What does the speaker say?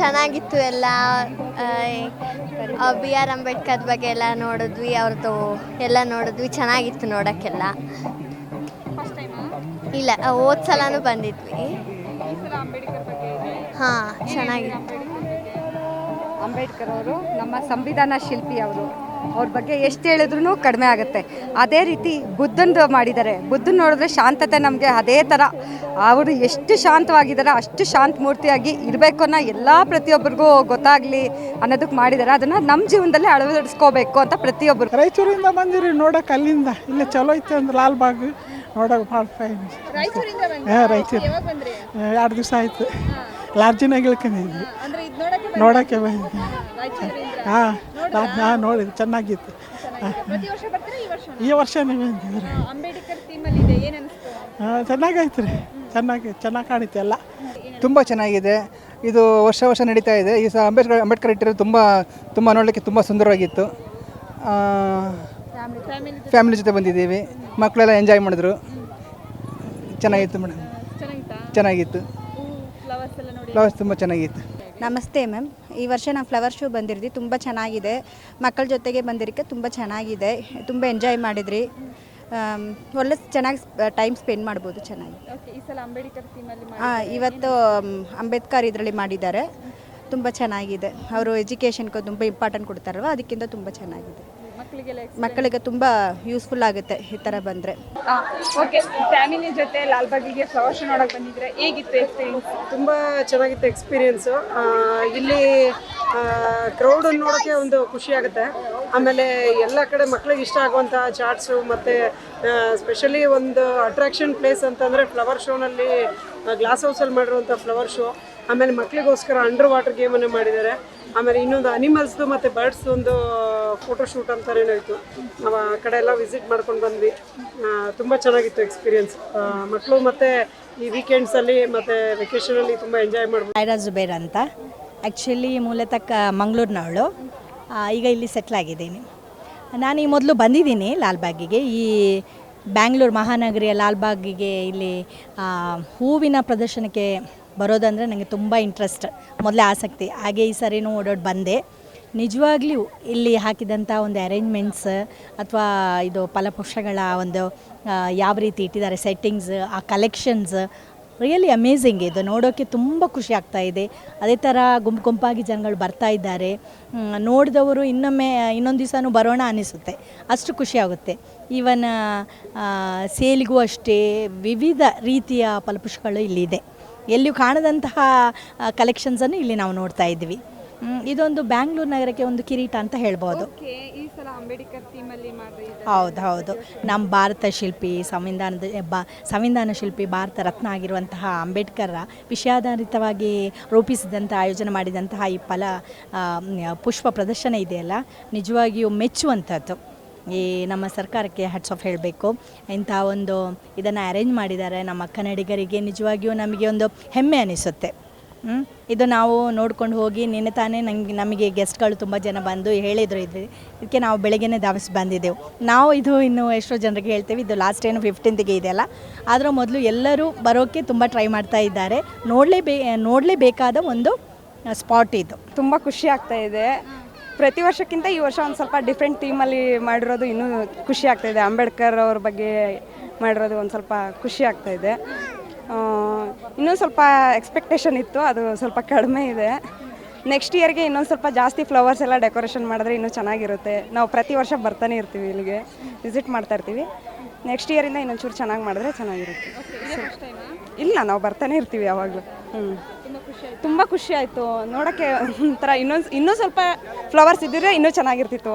ಚೆನ್ನಾಗಿತ್ತು ಎಲ್ಲ. B R Ambedkar ಬಗ್ಗೆ ಎಲ್ಲ ನೋಡಿದ್ವಿ, ಅವ್ರದ್ದು ಎಲ್ಲ ನೋಡಿದ್ವಿ, ಚೆನ್ನಾಗಿತ್ತು ನೋಡೋಕ್ಕೆಲ್ಲ. ಇಲ್ಲ, ಹೋದ ಸಲನೂ ಬಂದಿದ್ವಿ. ಹಾಂ, ಚೆನ್ನಾಗಿತ್ತು. ಅಂಬೇಡ್ಕರ್ ಅವರು ನಮ್ಮ ಸಂವಿಧಾನ ಶಿಲ್ಪಿ ಅವರು. ಅವ್ರ ಬಗ್ಗೆ ಎಷ್ಟು ಹೇಳಿದ್ರು ಕಡಿಮೆ ಆಗುತ್ತೆ. ಅದೇ ರೀತಿ ಬುದ್ಧಂದು ಮಾಡಿದ್ದಾರೆ. ಬುದ್ಧನ ನೋಡಿದ್ರೆ ಶಾಂತತೆ ನಮಗೆ ಅದೇ ಥರ ಅವರು ಎಷ್ಟು ಶಾಂತವಾಗಿದ್ದಾರೆ, ಅಷ್ಟು ಶಾಂತ ಮೂರ್ತಿಯಾಗಿ ಇರಬೇಕು ಅನ್ನೋ ಎಲ್ಲ ಪ್ರತಿಯೊಬ್ಬರಿಗೂ ಗೊತ್ತಾಗಲಿ ಅನ್ನೋದಕ್ಕೆ ಮಾಡಿದ್ದಾರೆ. ಅದನ್ನು ನಮ್ಮ ಜೀವನದಲ್ಲಿ ಅಳವಡಿಸ್ಕೋಬೇಕು ಅಂತ ಪ್ರತಿಯೊಬ್ಬರು. ರಾಯಚೂರಿಂದ ಬಂದಿರಿ ನೋಡೋಕೆ, ಅಲ್ಲಿಂದ ಇಲ್ಲೇ ಚಲೋ ಐತೆ ಅಂದ್ರೆ ಲಾಲ್ಬಾಗ್ ನೋಡೋಕೆ ಭಾಳ ಫೈನ್. ಹಾಂ, ರಾಯಚೂರು 2 ದಿವಸ ಆಯಿತು. ಲಾಡ್ಜಿನಾಗ ಇಳ್ಕೊಂಡಿದ್ವಿ, ನೋಡೋಕ್ಕೆ ಬಂದಿದ್ವಿ. ಹಾಂ, ನೋಡಿದ್ವಿ, ಚೆನ್ನಾಗಿತ್ತು. ಈ ವರ್ಷನೇ ಬಂದಿದ್ರಿ. ಚೆನ್ನಾಗೈತೆ ರೀ, ಚೆನ್ನಾಗಿ ಕಾಣಿತ್ತೆ ಎಲ್ಲ. ತುಂಬ ಚೆನ್ನಾಗಿದೆ. ಇದು ವರ್ಷ ನಡೀತಾ ಇದೆ. ಈ ಸಹ ಅಂಬೇಡ್ಕರ್ ಇಟ್ಟಿರೋದು ತುಂಬ ನೋಡಲಿಕ್ಕೆ ತುಂಬ ಸುಂದರವಾಗಿತ್ತು. ಫ್ಯಾಮಿಲಿ ಜೊತೆ ಬಂದಿದ್ದೀವಿ, ಮಕ್ಕಳೆಲ್ಲ ಎಂಜಾಯ್ ಮಾಡಿದ್ರು. ಚೆನ್ನಾಗಿತ್ತು ಮೇಡಮ್, ಚೆನ್ನಾಗಿತ್ತು. ಫ್ಲವರ್ಸ್ ತುಂಬ ಚೆನ್ನಾಗಿತ್ತು. ನಮಸ್ತೆ ಮ್ಯಾಮ್. ಈ ವರ್ಷ ನಾವು ಫ್ಲವರ್ ಶೋ ಬಂದಿರ್ತೀವಿ, ತುಂಬ ಚೆನ್ನಾಗಿದೆ. ಮಕ್ಕಳ ಜೊತೆಗೆ ಬಂದಿರೋಕ್ಕೆ ತುಂಬ ಚೆನ್ನಾಗಿದೆ, ತುಂಬ ಎಂಜಾಯ್ ಮಾಡಿದ್ರಿ. ಒಳ್ಳೆ ಚೆನ್ನಾಗಿ ಟೈಮ್ ಸ್ಪೆಂಡ್ ಮಾಡ್ಬೋದು, ಚೆನ್ನಾಗಿ. ಇವತ್ತು ಅಂಬೇಡ್ಕರ್ ಇದರಲ್ಲಿ ಮಾಡಿದ್ದಾರೆ, ತುಂಬ ಚೆನ್ನಾಗಿದೆ. ಅವರು ಎಜುಕೇಷನ್ಗೆ ತುಂಬ ಇಂಪಾರ್ಟೆಂಟ್ ಕೊಡ್ತಾರಲ್ವ, ಅದಕ್ಕಿಂತ ತುಂಬ ಚೆನ್ನಾಗಿದೆ. ಮಕ್ಕಳಿಗೆ ತುಂಬ ಯೂಸ್ಫುಲ್ ಆಗುತ್ತೆ ಈ ಥರ ಬಂದರೆ. ಓಕೆ, ಫ್ಯಾಮಿಲಿ ಜೊತೆ ಲಾಲ್ಬಾಗಿಗೆ ಫ್ಲವರ್ ಶೋ ನೋಡೋಕೆ ಬಂದಿದ್ರೆ ಹೇಗಿತ್ತು ಎಕ್ಸ್ಪೀರಿಯನ್ಸ್? ತುಂಬ ಚೆನ್ನಾಗಿತ್ತು ಎಕ್ಸ್ಪೀರಿಯೆನ್ಸು. ಇಲ್ಲಿ ಕ್ರೌಡನ್ನು ನೋಡೋಕ್ಕೆ ಒಂದು ಖುಷಿ ಆಗುತ್ತೆ. ಆಮೇಲೆ ಎಲ್ಲ ಕಡೆ ಮಕ್ಳಿಗೆ ಇಷ್ಟ ಆಗುವಂಥ ಚಾಟ್ಸು ಮತ್ತು ಸ್ಪೆಷಲಿ ಒಂದು ಅಟ್ರಾಕ್ಷನ್ ಪ್ಲೇಸ್ ಅಂತಂದರೆ ಫ್ಲವರ್ ಶೋನಲ್ಲಿ ಗ್ಲಾಸ್ ಹೌಸಲ್ಲಿ ಮಾಡಿರುವಂಥ ಫ್ಲವರ್ ಶೋ. ಆಮೇಲೆ ಮಕ್ಕಳಿಗೋಸ್ಕರ ಅಂಡರ್ ವಾಟರ್ ಗೇಮನ್ನು ಮಾಡಿದ್ದಾರೆ. ಆಮೇಲೆ ಇನ್ನೊಂದು ಅನಿಮಲ್ಸ್ದು ಮತ್ತು ಬರ್ಡ್ಸ್ ಒಂದು ಫೋಟೋಶೂಟ್ ಅಂತಲೇ ಆಯಿತು. ನಾವು ಆ ಕಡೆ ಎಲ್ಲ ವಿಸಿಟ್ ಮಾಡ್ಕೊಂಡು ಬಂದ್ವಿ. ತುಂಬ ಚೆನ್ನಾಗಿತ್ತು ಎಕ್ಸ್ಪೀರಿಯೆನ್ಸ್. ಮಕ್ಕಳು ಮತ್ತು ಈ ವೀಕೆಂಡ್ಸಲ್ಲಿ ಮತ್ತು ವೆಕೇಷನಲ್ಲಿ ತುಂಬ ಎಂಜಾಯ್ ಮಾಡ್ಬೋದು. ಐರಾ ಜುಬೇರ್ ಅಂತ, ಆ್ಯಕ್ಚುಲಿ ಮೂಲತಃ ಮಂಗಳೂರಿನವಳು, ಈಗ ಇಲ್ಲಿ ಸೆಟ್ಲ್ ಆಗಿದ್ದೀನಿ. ನಾನು ಈ ಮೊದಲು ಬಂದಿದ್ದೀನಿ ಲಾಲ್ಬಾಗಿಗೆ, ಈ ಬ್ಯಾಂಗ್ಳೂರು ಮಹಾನಗರಿಯ ಲಾಲ್ಬಾಗಿಗೆ. ಇಲ್ಲಿ ಹೂವಿನ ಪ್ರದರ್ಶನಕ್ಕೆ ಬರೋದಂದರೆ ನನಗೆ ತುಂಬ ಇಂಟ್ರೆಸ್ಟ್, ಮೊದಲೇ ಆಸಕ್ತಿ. ಹಾಗೆ ಈ ಸರಿನೂ ಓಡೋಡಿ ಬಂದೆ. ನಿಜವಾಗ್ಲೂ ಇಲ್ಲಿ ಹಾಕಿದಂಥ ಒಂದು ಅರೇಂಜ್ಮೆಂಟ್ಸ್ ಅಥವಾ ಇದು ಫಲಪುಷ್ಪಗಳ ಒಂದು ಯಾವ ರೀತಿ ಇಟ್ಟಿದ್ದಾರೆ ಸೆಟ್ಟಿಂಗ್ಸ್, ಆ ಕಲೆಕ್ಷನ್ಸ್ ರಿಯಲಿ ಅಮೇಝಿಂಗ್. ಇದು ನೋಡೋಕ್ಕೆ ತುಂಬ ಖುಷಿ ಆಗ್ತಾ ಇದೆ. ಅದೇ ಥರ ಗುಂಪಾಗಿ ಜನಗಳು ಬರ್ತಾ ಇದ್ದಾರೆ. ನೋಡಿದವರು ಇನ್ನೊಂದು ದಿವಸನೂ ಬರೋಣ ಅನ್ನಿಸುತ್ತೆ, ಅಷ್ಟು ಖುಷಿ ಆಗುತ್ತೆ. ಈವನ್ ಸೇಲಿಗೂ ಅಷ್ಟೇ ವಿವಿಧ ರೀತಿಯ ಫಲಪುಷ್ಪಗಳು ಇಲ್ಲಿದೆ. ಎಲ್ಲಿಯೂ ಕಾಣದಂತಹ ಕಲೆಕ್ಷನ್ಸನ್ನು ಇಲ್ಲಿ ನಾವು ನೋಡ್ತಾ ಇದ್ವಿ. ಇದೊಂದು ಬ್ಯಾಂಗ್ಳೂರು ನಗರಕ್ಕೆ ಒಂದು ಕಿರೀಟ ಅಂತ ಹೇಳ್ಬೋದು. ಹೌದು, ನಮ್ಮ ಭಾರತ ಶಿಲ್ಪಿ, ಸಂವಿಧಾನ ಶಿಲ್ಪಿ, ಭಾರತ ರತ್ನ ಆಗಿರುವಂತಹ ಅಂಬೇಡ್ಕರ್ ವಿಷಯಾಧಾರಿತವಾಗಿ ರೂಪಿಸಿದಂಥ ಆಯೋಜನೆ ಮಾಡಿದಂತಹ ಈ ಪುಷ್ಪ ಪ್ರದರ್ಶನ ಇದೆಯಲ್ಲ, ನಿಜವಾಗಿಯೂ ಮೆಚ್ಚುವಂಥದ್ದು. ಈ ನಮ್ಮ ಸರ್ಕಾರಕ್ಕೆ ಹ್ಯಾಟ್ಸ್ ಆಫ್ ಹೇಳಬೇಕು. ಇಂಥ ಒಂದು ಇದನ್ನು ಅರೇಂಜ್ ಮಾಡಿದ್ದಾರೆ ನಮ್ಮ ಕನ್ನಡಿಗರಿಗೆ. ನಿಜವಾಗಿಯೂ ನಮಗೆ ಒಂದು ಹೆಮ್ಮೆ ಅನಿಸುತ್ತೆ. ಇದು ನಾವು ನೋಡ್ಕೊಂಡು ಹೋಗಿ ನಿನ್ನೆ ತಾನೇ ನಮಗೆ ಗೆಸ್ಟ್ಗಳು ತುಂಬ ಜನ ಬಂದು ಹೇಳಿದರು. ಇದಕ್ಕೆ ನಾವು ಬೆಳಗ್ಗೆನೇ ಧಾವಿಸಿ ಬಂದಿದ್ದೆವು. ನಾವು ಇದು ಇನ್ನೂ ಎಷ್ಟೋ ಜನರಿಗೆ ಹೇಳ್ತೇವೆ, ಇದು ಲಾಸ್ಟ್ ಏನು 15ಗೆ ಇದೆಯಲ್ಲ, ಅದರ ಮೊದಲು ಎಲ್ಲರೂ ಬರೋಕ್ಕೆ ತುಂಬ ಟ್ರೈ ಮಾಡ್ತಾ ಇದ್ದಾರೆ. ನೋಡಲೇಬೇಕಾದ ಒಂದು ಸ್ಪಾಟ್ ಇದು. ತುಂಬ ಖುಷಿ ಆಗ್ತಾ ಇದೆ. ಪ್ರತಿ ವರ್ಷಕ್ಕಿಂತ ಈ ವರ್ಷ ಒಂದು ಸ್ವಲ್ಪ ಡಿಫ್ರೆಂಟ್ ಥೀಮಲ್ಲಿ ಮಾಡಿರೋದು ಇನ್ನೂ ಖುಷಿ ಆಗ್ತಾಯಿದೆ. ಅಂಬೇಡ್ಕರ್ ಅವ್ರ ಬಗ್ಗೆ ಮಾಡಿರೋದು ಒಂದು ಸ್ವಲ್ಪ ಖುಷಿ ಆಗ್ತಾಯಿದೆ. ಇನ್ನೂ ಸ್ವಲ್ಪ ಎಕ್ಸ್ಪೆಕ್ಟೇಷನ್ ಇತ್ತು, ಅದು ಸ್ವಲ್ಪ ಕಡಿಮೆ ಇದೆ. ನೆಕ್ಸ್ಟ್ ಇಯರ್ಗೆ ಇನ್ನೊಂದು ಸ್ವಲ್ಪ ಜಾಸ್ತಿ ಫ್ಲವರ್ಸ್ ಎಲ್ಲ ಡೆಕೋರೇಷನ್ ಮಾಡಿದ್ರೆ ಇನ್ನೂ ಚೆನ್ನಾಗಿರುತ್ತೆ. ನಾವು ಪ್ರತಿ ವರ್ಷ ಬರ್ತಾನೆ ಇರ್ತೀವಿ, ಇಲ್ಲಿಗೆ ವಿಸಿಟ್ ಮಾಡ್ತಾ ಇರ್ತೀವಿ. ನೆಕ್ಸ್ಟ್ ಇಯರಿಂದ ಇನ್ನೊಂಚೂರು ಚೆನ್ನಾಗಿ ಮಾಡಿದ್ರೆ ಚೆನ್ನಾಗಿರುತ್ತೆ. ಇಲ್ಲ, ನಾವು ಬರ್ತಾನೆ ಇರ್ತೀವಿ ಯಾವಾಗಲೂ. ತುಂಬ ಖುಷಿ ಆಯಿತು ನೋಡೋಕ್ಕೆ. ಒಂಥರ ಇನ್ನೂ ಸ್ವಲ್ಪ ಫ್ಲವರ್ಸ್ ಇದ್ದಿದ್ರೆ ಇನ್ನೂ ಚೆನ್ನಾಗಿರ್ತಿತ್ತು.